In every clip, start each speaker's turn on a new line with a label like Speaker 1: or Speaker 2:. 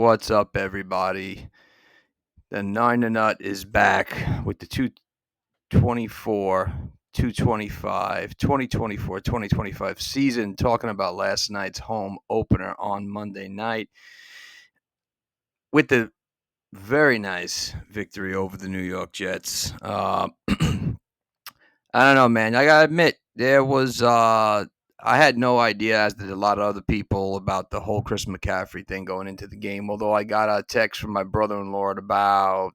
Speaker 1: What's up, everybody? The ninernut is back with the 224, 225, 2024, 2025 season, talking about last night's home opener on Monday night with the very nice victory over the New York Jets. I don't know, man. I gotta admit, I had no idea, as did a lot of other people, about the whole Chris McCaffrey thing going into the game. Although I got a text from my brother-in-law at about,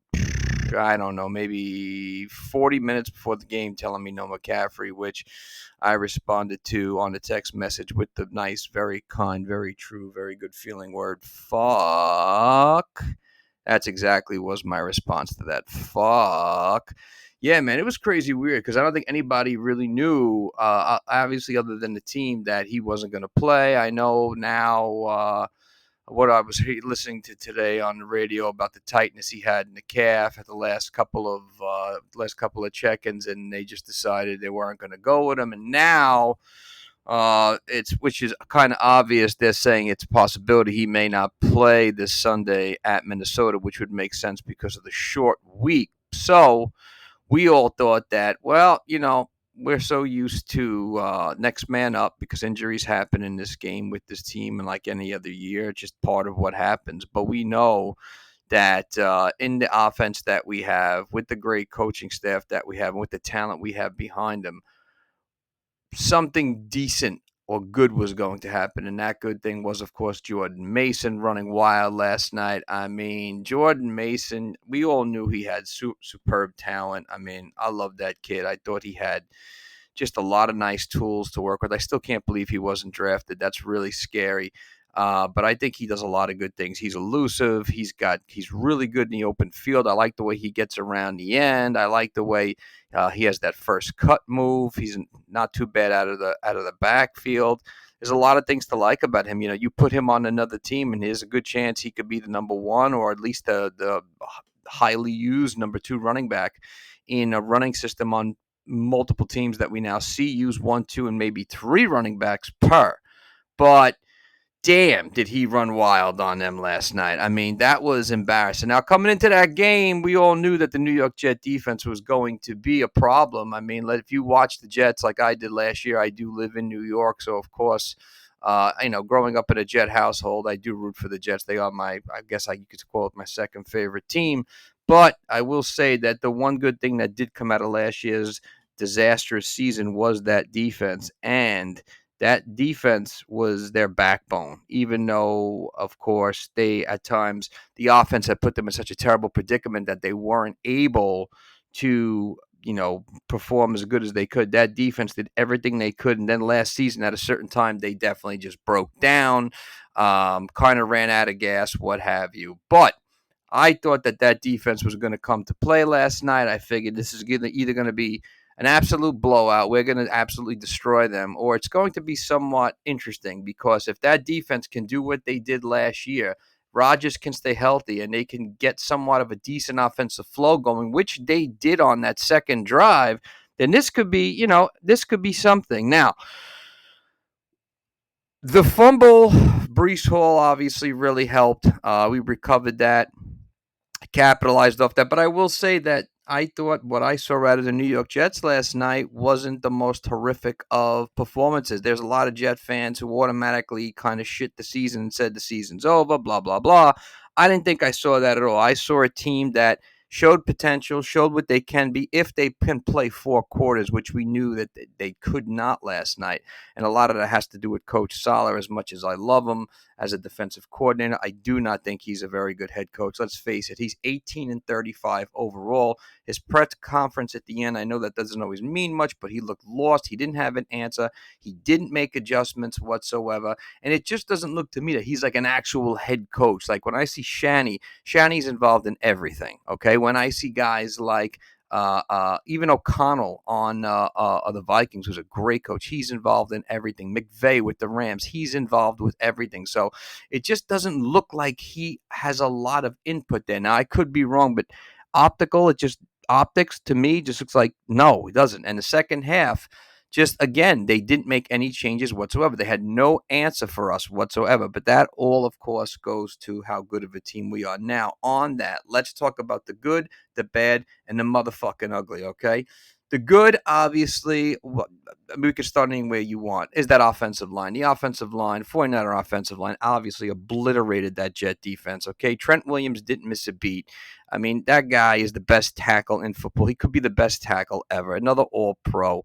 Speaker 1: I don't know, maybe 40 minutes before the game telling me no McCaffrey, which I responded to on the text message with the nice, very kind, very true, very good feeling word, fuck. That's exactly was my response to that. Fuck. Yeah, man, it was crazy weird because I don't think anybody really knew, obviously, other than the team, that he wasn't going to play. I know now what I was listening to today on the radio about the tightness he had in the calf at the last couple of check-ins, and they just decided they weren't going to go with him. And now which is kind of obvious. They're saying it's a possibility he may not play this Sunday at Minnesota, which would make sense because of the short week. So we all thought that, well, we're so used to next man up because injuries happen in this game with this team, and like any other year, it's just part of what happens. But we know that in the offense that we have, with the great coaching staff that we have, and with the talent we have behind them, something decent or good was going to happen. And that good thing was, of course, Jordan Mason running wild last night. I mean, Jordan Mason, we all knew he had superb talent. I mean, I love that kid. I thought he had just a lot of nice tools to work with. I still can't believe he wasn't drafted. That's really scary. But I think he does a lot of good things. He's elusive. He's really good in the open field. I like the way he gets around the end. I like the way he has that first cut move. He's not too bad out of the backfield. There's a lot of things to like about him. You put him on another team, and there's a good chance he could be the number one, or at least the highly used number two running back in a running system on multiple teams that we now see use 1, 2, and maybe 3 running backs per. But damn, did he run wild on them last night. I mean, that was embarrassing. Now, coming into that game, we all knew that the New York Jet defense was going to be a problem. I mean, if you watch the Jets like I did last year, I do live in New York, so of course, growing up in a Jet household, I do root for the Jets. They are you could call it my second favorite team. But I will say that the one good thing that did come out of last year's disastrous season was that defense, and that defense was their backbone, even though, of course, at times, the offense had put them in such a terrible predicament that they weren't able to, perform as good as they could. That defense did everything they could. And then last season, at a certain time, they definitely just broke down, kind of ran out of gas, what have you. But I thought that defense was going to come to play last night. I figured this is either going to be an absolute blowout. We're going to absolutely destroy them, or it's going to be somewhat interesting, because if that defense can do what they did last year, Rodgers can stay healthy and they can get somewhat of a decent offensive flow going, which they did on that second drive, then this could be something. Now, the fumble, Breece Hall obviously really helped. We recovered that, capitalized off that. But I will say that I thought what I saw out of the New York Jets last night wasn't the most horrific of performances. There's a lot of Jet fans who automatically kind of shit the season and said the season's over, blah, blah, blah. I didn't think I saw that at all. I saw a team that showed potential, showed what they can be if they can play 4 quarters, which we knew that they could not last night. And a lot of that has to do with Coach Saleh. As much as I love him as a defensive coordinator, I do not think he's a very good head coach. Let's face it, he's 18-35 overall. His press conference at the end, I know that doesn't always mean much, but he looked lost. He didn't have an answer. He didn't make adjustments whatsoever. And it just doesn't look to me that he's like an actual head coach. Like when I see Shanny's involved in everything, okay? When I see guys like even O'Connell on the Vikings, who's a great coach, he's involved in everything. McVay with the Rams, he's involved with everything. So it just doesn't look like he has a lot of input there. Now, I could be wrong, but optics to me just looks like no, he doesn't. And the second half, just, again, they didn't make any changes whatsoever. They had no answer for us whatsoever. But that all, of course, goes to how good of a team we are. Now, on that, let's talk about the good, the bad, and the motherfucking ugly, okay? The good, obviously, we could start anywhere you want, is that offensive line. The offensive line, 49er offensive line, obviously obliterated that Jet defense, okay? Trent Williams didn't miss a beat. I mean, that guy is the best tackle in football. He could be the best tackle ever. Another all-pro.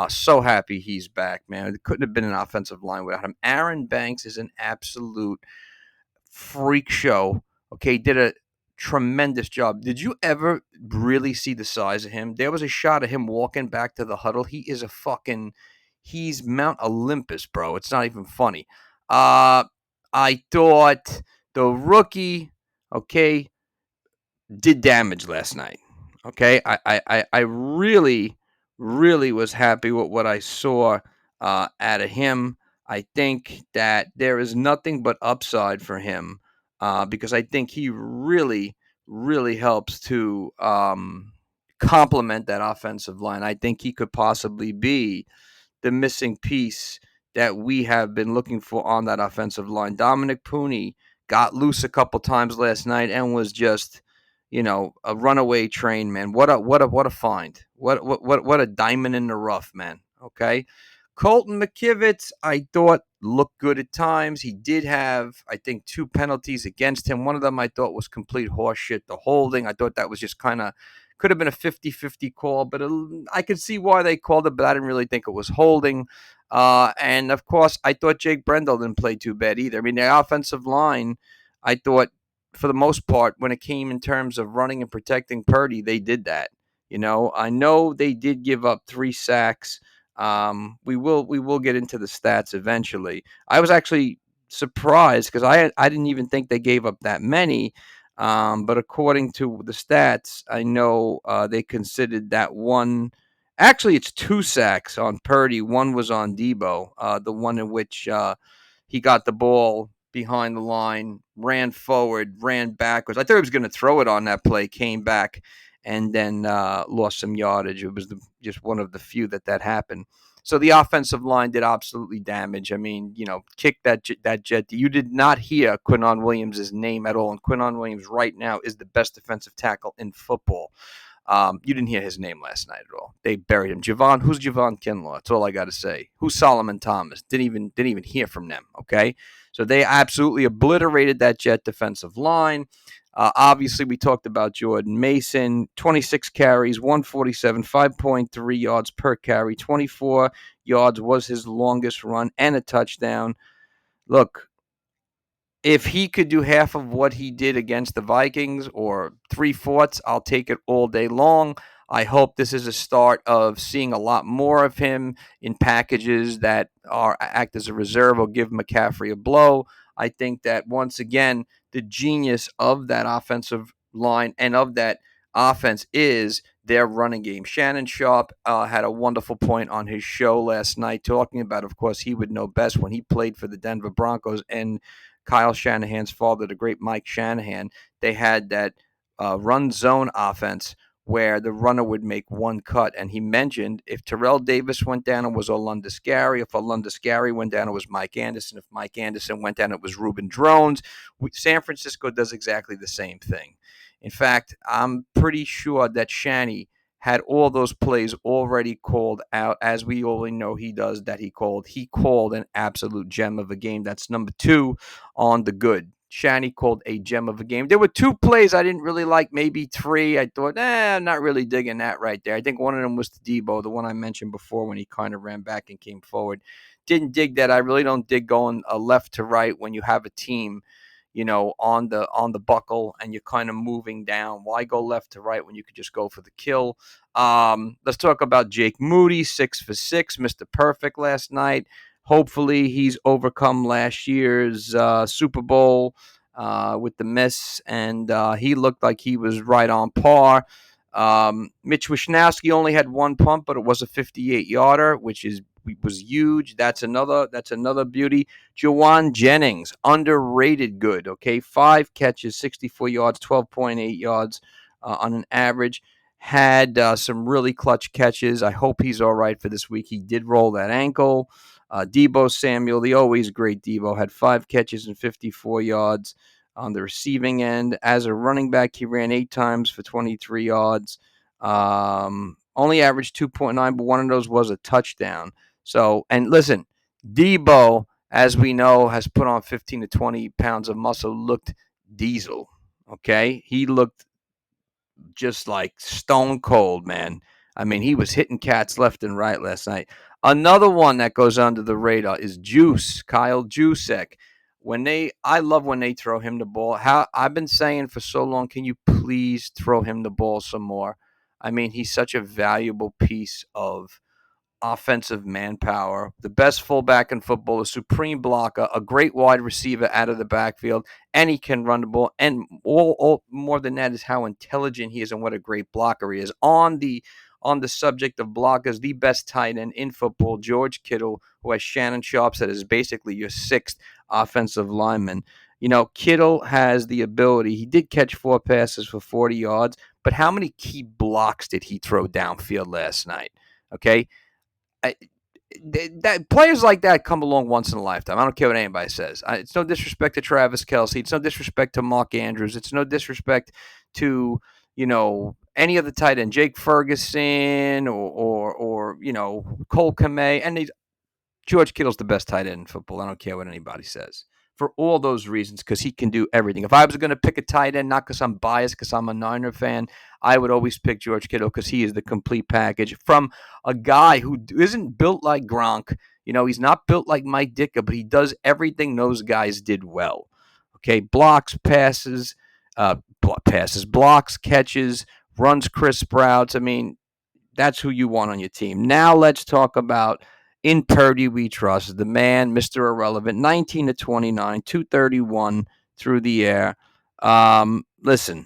Speaker 1: So happy he's back, man. It couldn't have been an offensive line without him. Aaron Banks is an absolute freak show. Okay, did a tremendous job. Did you ever really see the size of him? There was a shot of him walking back to the huddle. He's Mount Olympus, bro. It's not even funny. I thought the rookie, okay, did damage last night. Okay, I really, really was happy with what I saw out of him. I think that there is nothing but upside for him because I think he really, really helps to complement that offensive line. I think he could possibly be the missing piece that we have been looking for on that offensive line. Dominic Pooney got loose a couple times last night and was just, a runaway train, man. What a find. What a diamond in the rough, man. Okay. Colton McKivitz, I thought looked good at times. He did have, I think, 2 penalties against him. One of them I thought was complete horseshit. The holding, I thought that was just kind of could have been a 50-50 call, but I could see why they called it, but I didn't really think it was holding. And, of course, I thought Jake Brendel didn't play too bad either. I mean, the offensive line, I thought, for the most part, when it came in terms of running and protecting Purdy, they did that. I know they did give up 3 sacks. We will get into the stats eventually. I was actually surprised because I didn't even think they gave up that many. But according to the stats, I know they considered that one. Actually, it's 2 sacks on Purdy. One was on Deebo, the one in which he got the ball behind the line, ran forward, ran backwards. I thought he was going to throw it on that play, came back, and then lost some yardage. It was just one of the few that happened. So the offensive line did absolutely damage. I mean, kick that jet. You did not hear Quinnen Williams' name at all, and Quinnen Williams right now is the best defensive tackle in football. You didn't hear his name last night at all. They buried him. Who's Javon Kinlaw? That's all I got to say. Who's Solomon Thomas? Didn't even hear from them. Okay, so they absolutely obliterated that Jet defensive line. Obviously, we talked about Jordan Mason, 26 carries, 147, 5.3 yards per carry, 24 yards was his longest run, and a touchdown. Look, if he could do half of what he did against the Vikings or 3/4, I'll take it all day long. I hope this is a start of seeing a lot more of him in packages that act as a reserve or give McCaffrey a blow. I think that once again, the genius of that offensive line and of that offense is their running game. Shannon Sharp had a wonderful point on his show last night talking about, of course, he would know best when he played for the Denver Broncos and Kyle Shanahan's father, the great Mike Shanahan. They had that run zone offense where the runner would make one cut. And he mentioned if Terrell Davis went down, it was Olundescary. If Olundescary went down, it was Mike Anderson. If Mike Anderson went down, it was Reuben Drones. San Francisco does exactly the same thing. In fact, I'm pretty sure that Shanny had all those plays already called out, as we already know he does, that he called. He called an absolute gem of a game. That's number 2 on the good. Shanny called a gem of a game. There were 2 plays I didn't really like, maybe 3. I thought, I'm not really digging that right there. I think one of them was to Deebo, the one I mentioned before when he kind of ran back and came forward. Didn't dig that. I really don't dig going left to right when you have a team, on the buckle and you're kind of moving down. Why go left to right when you could just go for the kill? Let's talk about Jake Moody, 6 for 6, Mr. Perfect last night. Hopefully he's overcome last year's Super Bowl with the miss, and he looked like he was right on par. Mitch Wishnowsky only had 1 punt, but it was a 58-yarder, which was huge. That's another beauty. Jawan Jennings, underrated good. Okay, 5 catches, 64 yards, 12.8 yards on an average. had some really clutch catches. I hope he's all right for this week. He did roll that ankle. Deebosamuel, the always great Deebo, had 5 catches and 54 yards on the receiving end. As a running back, he ran 8 times for 23 yards. Only averaged 2.9, but one of those was a touchdown. So, and listen, Deebo, as we know, has put on 15 to 20 pounds of muscle, looked diesel. Okay? He looked just like stone cold, man. I mean, he was hitting cats left and right last night. Another one that goes under the radar is Kyle Juszczyk. I love when they throw him the ball. How I've been saying for so long, can you please throw him the ball some more? I mean, he's such a valuable piece of offensive manpower, the best fullback in football, a supreme blocker, a great wide receiver out of the backfield, and he can run the ball. And all more than that is how intelligent he is and what a great blocker he is. On the subject of blockers, the best tight end in football, George Kittle, who has Shannon Sharp said is basically your 6th offensive lineman. You know, Kittle has the ability. He did catch 4 passes for 40 yards, but how many key blocks did he throw downfield last night? Okay, I, that players like that come along once in a lifetime. I don't care what anybody says. It's no disrespect to Travis Kelce. It's no disrespect to Mark Andrews. It's no disrespect to any other tight end, Jake Ferguson or Cole Kmet, and George Kittle's the best tight end in football. I don't care what anybody says. For all those reasons, because he can do everything. If I was going to pick a tight end, not because I'm biased, because I'm a Niner fan, I would always pick George Kittle because he is the complete package from a guy who isn't built like Gronk. He's not built like Mike Ditka, but he does everything those guys did well. Okay, blocks, blocks, catches, runs crisp routes. I mean, that's who you want on your team. Now let's talk about in Purdy we trust, the man, Mr. Irrelevant, 19 to 29, 231 through the air. Listen,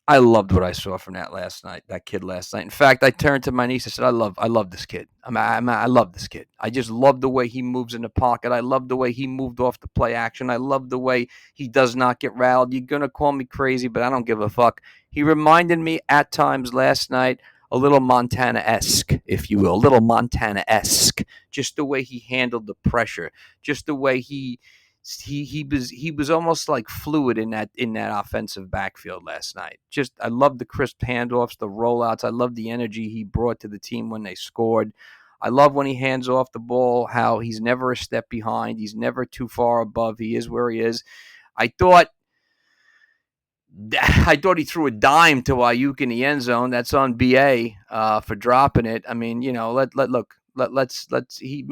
Speaker 1: I loved what I saw from that kid last night. In fact, I turned to my niece and said, I love this kid. I love this kid. I just love the way he moves in the pocket. I love the way he moved off the play action. I love the way he does not get rattled. You're going to call me crazy, but I don't give a fuck. He reminded me at times last night a little Montana-esque, if you will, a little Montana-esque. Just the way he handled the pressure, just the way he was almost like fluid in that offensive backfield last night. Just I love the crisp handoffs, the rollouts. I love the energy he brought to the team when they scored. I love when he hands off the ball, how he's never a step behind. He's never too far above. He is where he is. I thought he threw a dime to Ayuk in the end zone. That's on BA for dropping it. I mean, let's he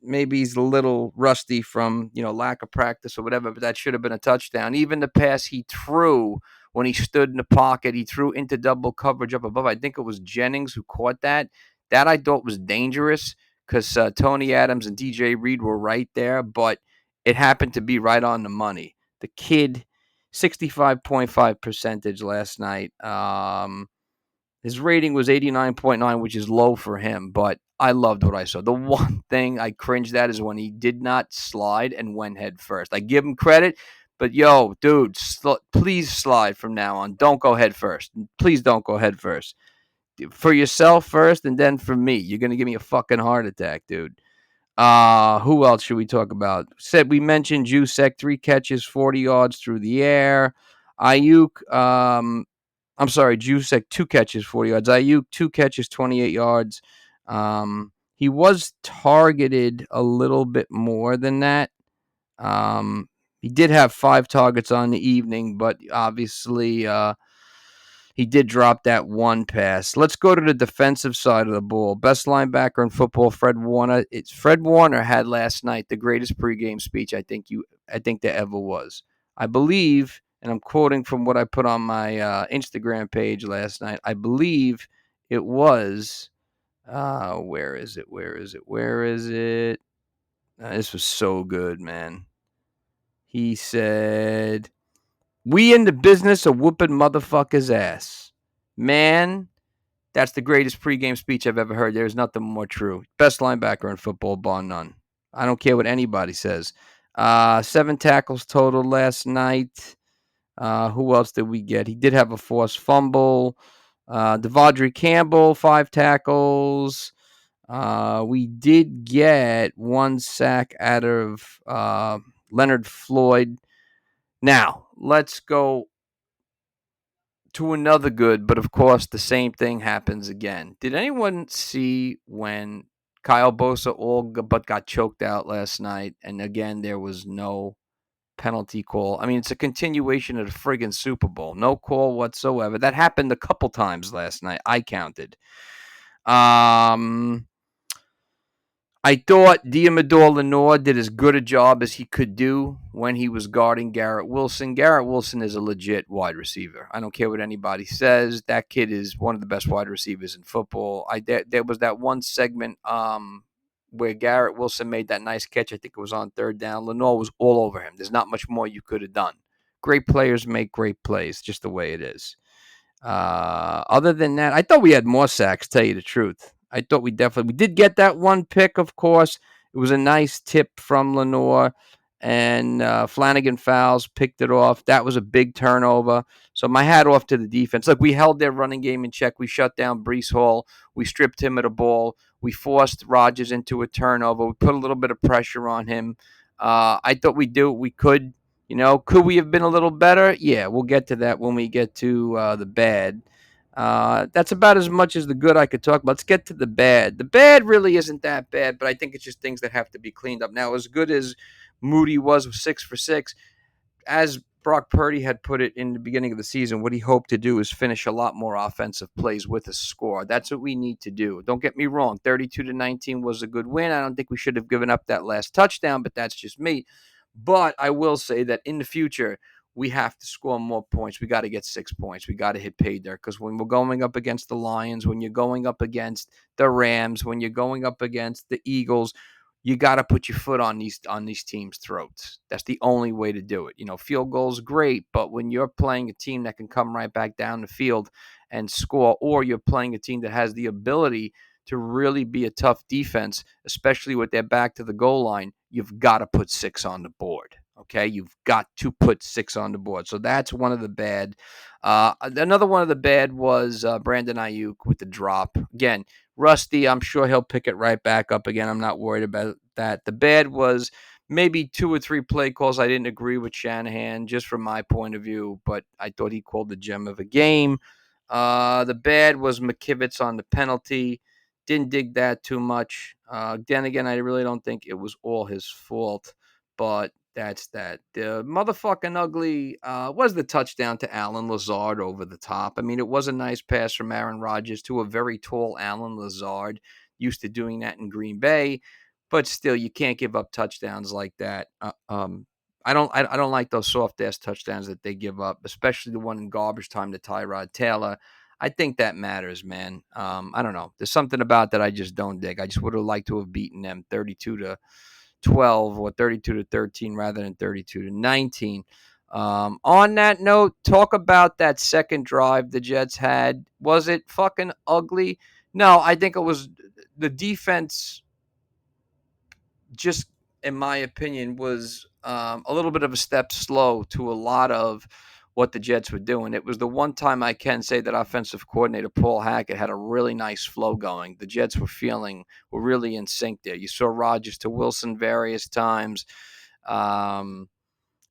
Speaker 1: maybe he's a little rusty from lack of practice or whatever, but that should have been a touchdown. Even the pass he threw when he stood in the pocket, he threw into double coverage up above. I think it was Jennings who caught that. That I thought was dangerous because Tony Adams and DJ Reed were right there, but it happened to be right on the money. The kid, 65.5 percentage last night. His rating was 89.9, which is low for him, but I loved what I saw. The one thing I cringed at is when he did not slide and went head first. I give him credit, but yo, dude, please slide from now on. Don't go head first. Please don't go head first. For yourself first, and then for me. You're going to give me a fucking heart attack, dude. Who else should we talk about? We mentioned Juszczyk, 3 catches, 40 yards through the air. Ayuk, Juszczyk, 2 catches, 40 yards. Ayuk, 2 catches, 28 yards. He was targeted a little bit more than that. He did have 5 targets on the evening, but obviously he did drop that one pass. Let's go to the defensive side of the ball. Best linebacker in football, Fred Warner. Fred Warner had last night the greatest pregame speech I think there ever was. I believe, and I'm quoting from what I put on my Instagram page last night. I believe it was. Where is it? This was so good, man. He said, "We in the business of whooping motherfuckers' ass." Man, that's the greatest pregame speech I've ever heard. There's nothing more true. Best linebacker in football, bar none. I don't care what anybody says. 7 tackles total last night. Who else did we get? He did have a forced fumble. Devondre Campbell, 5 tackles. We did get 1 sack out of Leonard Floyd. Now, let's go to another good, but of course, the same thing happens again. Did anyone see when Kyle Bosa all but got choked out last night? And again, there was no penalty call. I mean, it's a continuation of the friggin' Super Bowl. No call whatsoever. That happened a couple times last night. I counted. I thought Diamador Lenore did as good a job as he could do when he was guarding Garrett Wilson. Garrett Wilson is a legit wide receiver. I don't care what anybody says. That kid is one of the best wide receivers in football. There was that one segment where Garrett Wilson made that nice catch. I think it was on 3rd down. Lenore was all over him. There's not much more you could have done. Great players make great plays, just the way it is. Other than that, I thought we had more sacks, tell you the truth. I thought we did get that one pick, of course. It was a nice tip from Lenore, and Flanagan Fowles picked it off. That was a big turnover. So my hat off to the defense. Look, we held their running game in check. We shut down Breece Hall. We stripped him of the ball. We forced Rodgers into a turnover. We put a little bit of pressure on him. I thought we'd do what we could. Could we have been a little better? Yeah, we'll get to that when we get to the bad. That's about as much as the good I could talk about. Let's get to the bad. The bad really isn't that bad, but I think it's just things that have to be cleaned up. Now, as good as Moody was with 6 for 6, as Brock Purdy had put it in the beginning of the season, what he hoped to do is finish a lot more offensive plays with a score. That's what we need to do. Don't get me wrong. 32-19 was a good win. I don't think we should have given up that last touchdown, but that's just me. But I will say that in the future, we have to score more points. We got to get 6 points. We got to hit pay there, because when we're going up against the Lions, when you're going up against the Rams, when you're going up against the Eagles, you got to put your foot on these teams' throats. That's the only way to do it. Field goals great, but when you're playing a team that can come right back down the field and score, or you're playing a team that has the ability to really be a tough defense, especially with their back to the goal line, you've got to put 6 on the board. Okay, you've got to put 6 on the board. So that's one of the bad. Another one of the bad was brandonaiyuk with the drop. Again, rusty. I'm sure he'll pick it right back up again. I'm not worried about that. The bad was maybe 2 or 3 play calls. I didn't agree with Shanahan, just from my point of view, but I thought he called the gem of a game. The bad was McKivitz on the penalty. Didn't dig that too much. Then again, I really don't think it was all his fault, but that's that. The motherfucking ugly was the touchdown to Alan Lazard over the top. I mean, it was a nice pass from Aaron Rodgers to a very tall Alan Lazard, used to doing that in Green Bay, but still, you can't give up touchdowns like that. I don't like those soft ass touchdowns that they give up, especially the one in garbage time to Tyrod Taylor. I think that matters, man. I don't know. There's something about that I just don't dig. I just would have liked to have beaten them 32-12 or 32-13 rather than 32-19. On that note, talk about that second drive the Jets had. Was it fucking ugly? No, I think it was the defense. Just in my opinion, was a little bit of a step slow to a lot of what the Jets were doing. It was the one time I can say that offensive coordinator Paul Hackett had a really nice flow going. The Jets were really in sync there. You saw Rodgers to Wilson various times. That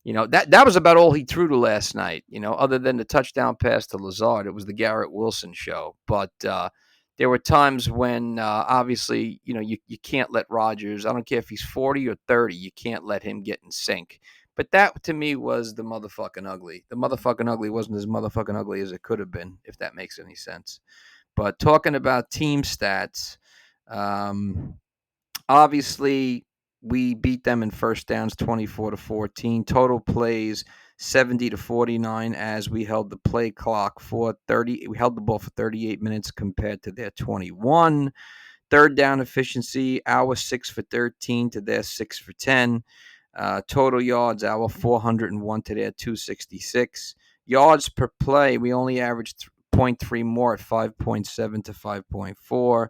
Speaker 1: was about all he threw to last night, other than the touchdown pass to Lazard. It was the Garrett Wilson show. But there were times when, obviously, you can't let Rodgers, I don't care if he's 40 or 30, you can't let him get in sync. But that, to me, was the motherfucking ugly. The motherfucking ugly wasn't as motherfucking ugly as it could have been, if that makes any sense. But talking about team stats, obviously, we beat them in first downs 24-14. Total plays 70-49, as we held the play clock for 30. We held the ball for 38 minutes compared to their 21. Third down efficiency, our 6 for 13 to their 6 for 10. Total yards, our 401 to their 266. Yards per play, we only averaged 0.3 more at 5.7 to 5.4.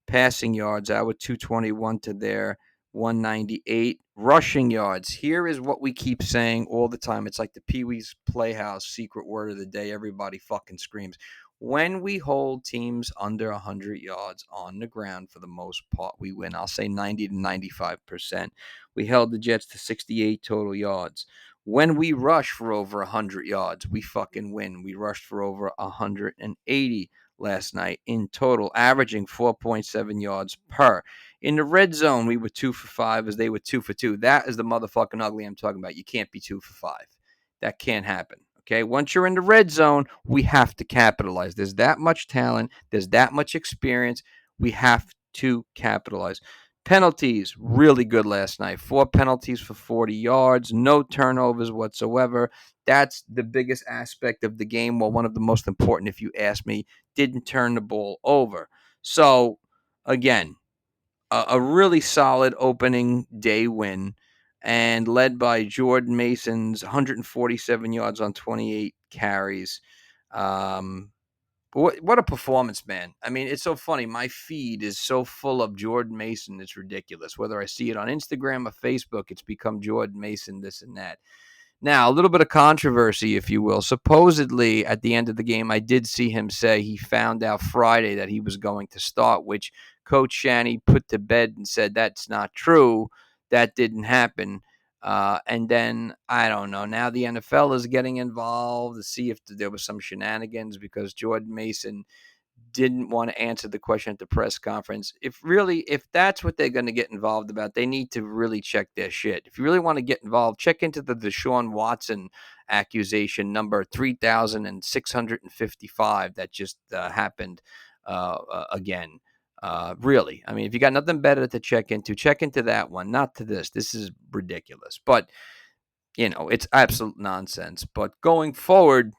Speaker 1: Passing yards, our 221 to their 198. Rushing yards. Here is what we keep saying all the time. It's like the Pee Wee's Playhouse secret word of the day. Everybody fucking screams. When we hold teams under 100 yards on the ground, for the most part, we win. I'll say 90 to 95%. We held the Jets to 68 total yards. When we rush for over 100 yards, we fucking win. We rushed for over 180 last night in total, averaging 4.7 yards per. In the red zone, we were 2 for 5 as they were 2 for 2. That is the motherfucking ugly I'm talking about. You can't be 2 for 5. That can't happen. Okay, once you're in the red zone, we have to capitalize. There's that much talent, there's that much experience. We have to capitalize. Penalties, really good last night. 4 penalties for 40 yards, no turnovers whatsoever. That's the biggest aspect of the game. Well, one of the most important, if you ask me. Didn't turn the ball over. So, again, a really solid opening day win, and led by Jordan Mason's 147 yards on 28 carries. Um, what a performance, man. I mean, it's so funny. My feed is so full of Jordan Mason, it's ridiculous. Whether I see it on Instagram or Facebook, it's become Jordan Mason, this and that. Now, a little bit of controversy, if you will. Supposedly, at the end of the game, I did see him say he found out Friday that he was going to start, which Coach Shanny put to bed and said that's not true. That didn't happen. And then, I don't know. Now the NFL is getting involved to see if there was some shenanigans because Jordan Mason didn't want to answer the question at the press conference. If that's what they're going to get involved about, they need to really check their shit. If you really want to get involved, check into the Deshaun Watson accusation number 3,655 that just happened again. Really, I mean, if you got nothing better to check into that one, not to this. This is ridiculous, but it's absolute nonsense. But going forward,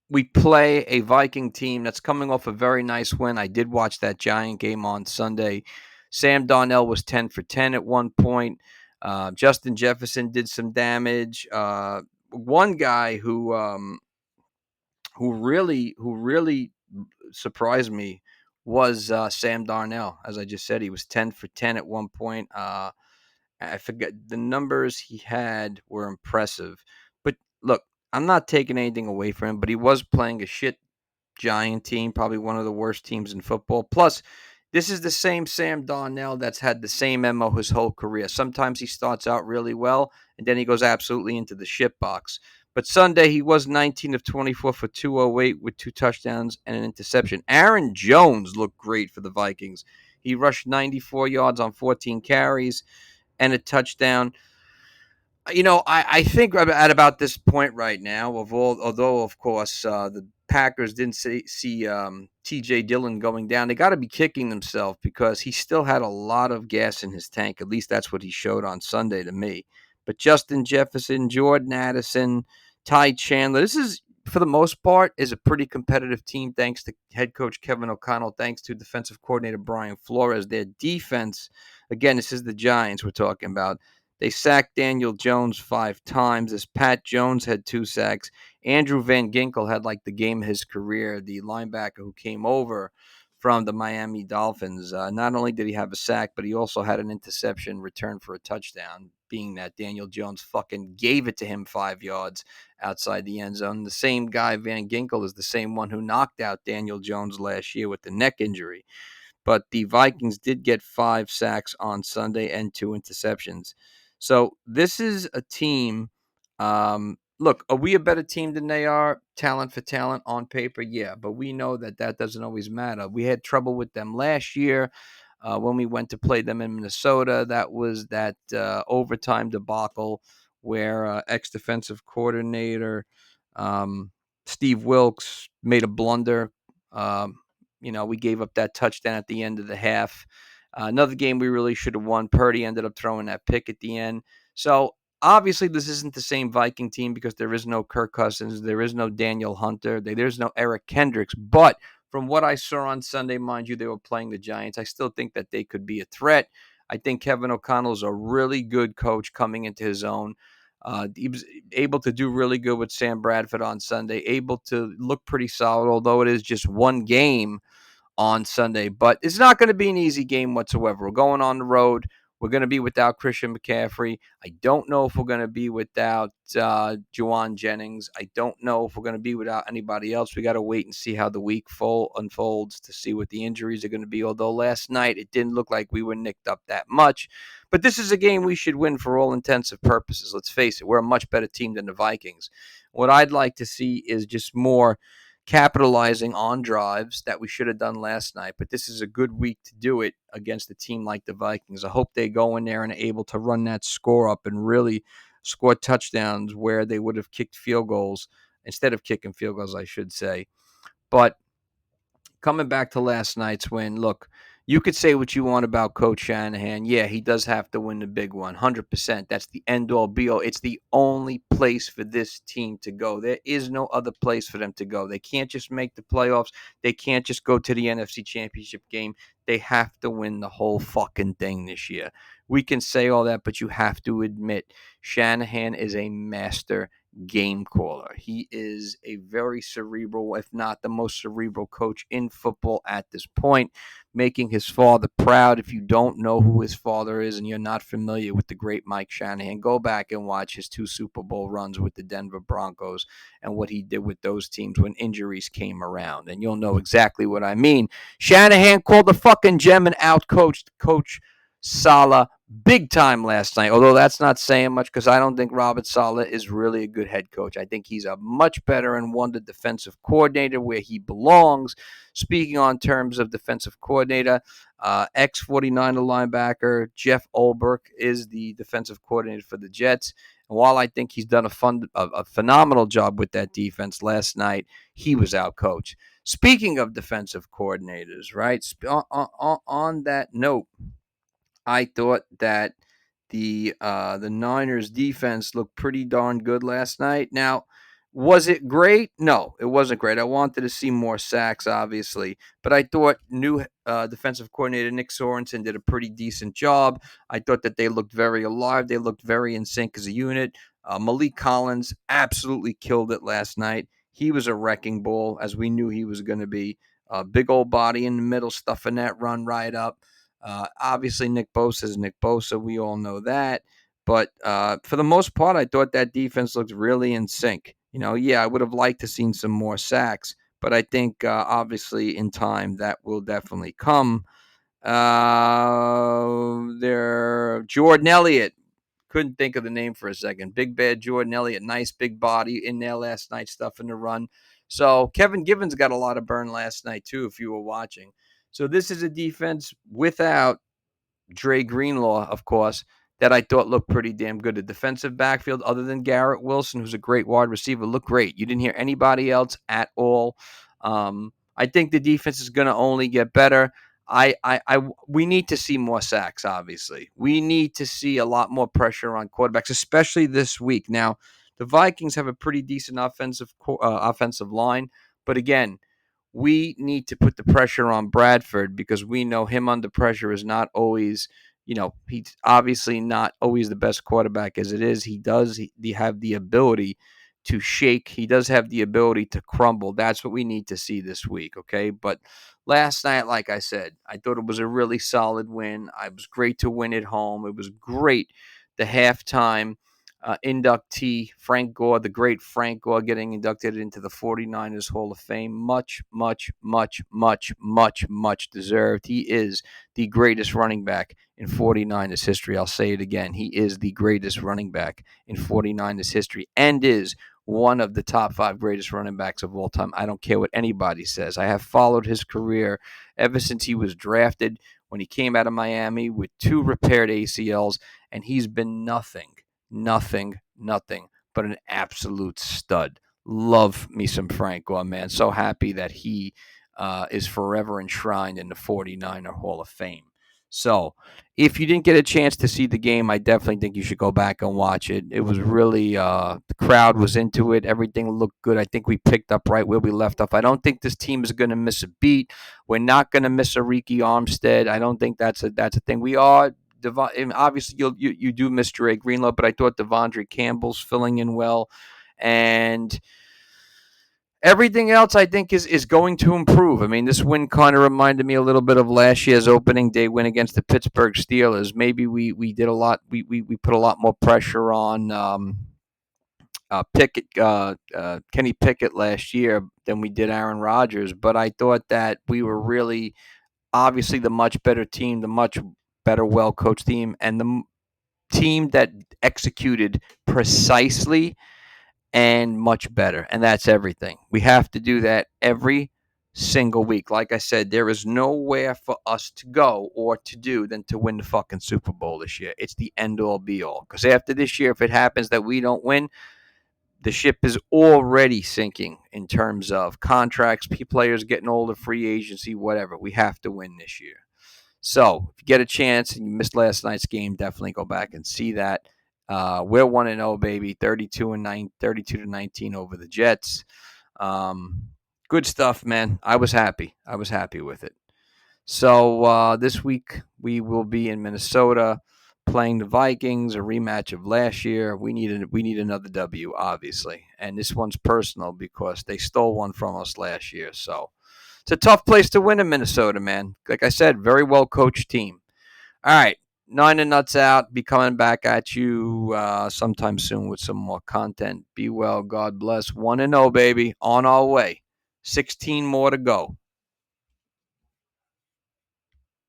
Speaker 1: we play a Viking team that's coming off a very nice win. I did watch that Giant game on Sunday. Sam Darnell was 10 for 10 at one point. Justin Jefferson did some damage. One guy who really surprised me was Sam Darnell. As I just said, he was 10 for 10 at one point. I forget the numbers he had were impressive. But look, I'm not taking anything away from him, but he was playing a shit Giant team, probably one of the worst teams in football. Plus, this is the same Sam Darnell that's had the same MO his whole career. Sometimes he starts out really well, and then he goes absolutely into the shit box. But Sunday, he was 19 of 24 for 208 with 2 touchdowns and an interception. Aaron Jones looked great for the Vikings. He rushed 94 yards on 14 carries and a touchdown. I think at about this point right now, although of course the Packers didn't see T.J. Dillon going down, they got to be kicking themselves because he still had a lot of gas in his tank. At least that's what he showed on Sunday to me. But Justin Jefferson, Jordan Addison, Ty Chandler, this is for the most part is a pretty competitive team. Thanks to head coach Kevin O'Connell, thanks to defensive coordinator Brian Flores. Their defense, again, this is the Giants we're talking about. They sacked Daniel Jones 5 times as Pat Jones had 2 sacks. Andrew Van Ginkel had like the game of his career, the linebacker who came over from the Miami Dolphins. Not only did he have a sack, but he also had an interception returned for a touchdown, being that Daniel Jones fucking gave it to him 5 yards outside the end zone. The same guy, Van Ginkel, is the same one who knocked out Daniel Jones last year with the neck injury. But the Vikings did get 5 sacks on Sunday and 2 interceptions. So this is a team. Look, are we a better team than they are? Talent for talent on paper, yeah. But we know that doesn't always matter. We had trouble with them last year when we went to play them in Minnesota. That was that overtime debacle where ex-defensive coordinator Steve Wilkes made a blunder. We gave up that touchdown at the end of the half. Another game we really should have won. Purdy ended up throwing that pick at the end. So obviously this isn't the same Viking team because there is no Kirk Cousins. There is no Daniel Hunter. There's no Eric Kendricks. But from what I saw on Sunday, mind you, they were playing the Giants. I still think that they could be a threat. I think Kevin O'Connell is a really good coach coming into his own. He was able to do really good with Sam Bradford on Sunday, able to look pretty solid, although it is just one game on Sunday. But it's not going to be an easy game whatsoever. We're going on the road. We're going to be without Christian McCaffrey. I don't know if we're going to be without Juwan Jennings. I don't know if we're going to be without anybody else. We got to wait and see how the week unfolds to see what the injuries are going to be. Although last night it didn't look like we were nicked up that much. But this is a game we should win for all intents and purposes. Let's face it, we're a much better team than the Vikings. What I'd like to see is just more capitalizing on drives that we should have done last night. But this is a good week to do it against a team like the Vikings. I hope they go in there and are able to run that score up and really score touchdowns where they would have kicked field goals instead of kicking field goals, I should say. But coming back to last night's win, look, you could say what you want about Coach Shanahan. Yeah, he does have to win the big one, 100%. That's the end-all, be-all. It's the only place for this team to go. There is no other place for them to go. They can't just make the playoffs. They can't just go to the NFC Championship game. They have to win the whole fucking thing this year. We can say all that, but you have to admit Shanahan is a master game caller. He is a very cerebral, if not the most cerebral coach in football at this point, making his father proud. If you don't know who his father is and you're not familiar with the great Mike Shanahan, go back and watch his 2 Super Bowl runs with the Denver Broncos and what he did with those teams when injuries came around. And you'll know exactly what I mean. Shanahan called the fucking gem and out-coached Coach Saleh big time last night, although that's not saying much because I don't think Robert Saleh is really a good head coach. I think he's a much better and wonder defensive coordinator where he belongs. Speaking on terms of defensive coordinator, ex-49er linebacker Jeff Olberg is the defensive coordinator for the Jets. And while I think he's done a phenomenal job with that defense last night, he was out-coached. Speaking of defensive coordinators, right, on that note, I thought that the Niners defense looked pretty darn good last night. Now, was it great? No, it wasn't great. I wanted to see more sacks, obviously, but I thought new defensive coordinator Nick Sorensen did a pretty decent job. I thought that they looked very alive. They looked very in sync as a unit. Malik Collins absolutely killed it last night. He was a wrecking ball, as we knew he was going to be. Big old body in the middle, stuffing that run right up. Obviously, Nick Bosa is Nick Bosa. We all know that. But for the most part, I thought that defense looked really in sync. Yeah, I would have liked to seen some more sacks, but I think obviously in time that will definitely come. Jordan Elliott. Couldn't think of the name for a second. Big bad Jordan Elliott. Nice big body in there last night, stuff in the run. So Kevin Givens got a lot of burn last night too, if you were watching. So this is a defense without Dre Greenlaw, of course, that I thought looked pretty damn good. The defensive backfield, other than Garrett Wilson, who's a great wide receiver, looked great. You didn't hear anybody else at all. I think the defense is going to only get better. We need to see more sacks, obviously. We need to see a lot more pressure on quarterbacks, especially this week. Now, the Vikings have a pretty decent offensive line, but again, we need to put the pressure on Bradford because we know him under pressure is not always, he's obviously not always the best quarterback as it is. He does have the ability to shake. He does have the ability to crumble. That's what we need to see this week, okay? But last night, like I said, I thought it was a really solid win. It was great to win at home. It was great the halftime inductee, Frank Gore, the great Frank Gore, getting inducted into the 49ers Hall of Fame. Much, much, much, much, much, much deserved. He is the greatest running back in 49ers history. I'll say it again. He is the greatest running back in 49ers history and is one of the top 5 greatest running backs of all time. I don't care what anybody says. I have followed his career ever since he was drafted when he came out of Miami with 2 repaired ACLs, and he's been nothing but an absolute stud. Love me some Frank Gore, man. So happy that he is forever enshrined in the 49er Hall of Fame. So if you didn't get a chance to see the game, I definitely think you should go back and watch it. It was really, the crowd was into it. Everything looked good. I think we picked up right where we left off. I don't think this team is going to miss a beat. We're not going to miss a Ricky Armstead. I don't think that's a thing. We are. Obviously, you do miss Dre Greenlaw, but I thought Devondre Campbell's filling in well. And everything else I think is going to improve. I mean, this win kind of reminded me a little bit of last year's opening day win against the Pittsburgh Steelers. Maybe we did a lot. We put a lot more pressure on Pickett, Kenny Pickett last year than we did Aaron Rodgers. But I thought that we were really obviously the much better team, the much better, well coached team, and the team that executed precisely and much better. And that's everything. We have to do that every single week. Like I said, there is nowhere for us to go or to do than to win the fucking Super Bowl this year. It's the end all be all. Because after this year, if it happens that we don't win, the ship is already sinking in terms of contracts, players getting older, free agency, whatever. We have to win this year. So if you get a chance and you missed last night's game, definitely go back and see that. We're 1-0, baby, 32 to 19 over the Jets. Good stuff, man. I was happy. I was happy with it. So this week we will be in Minnesota playing the Vikings, a rematch of last year. We need another W, obviously, and this one's personal because they stole one from us last year. So it's a tough place to win in Minnesota, man. Like I said, very well coached team. All right, Ninernuts out. Be coming back at you sometime soon with some more content. Be well. God bless. 1-0, baby. On our way. 16 more to go.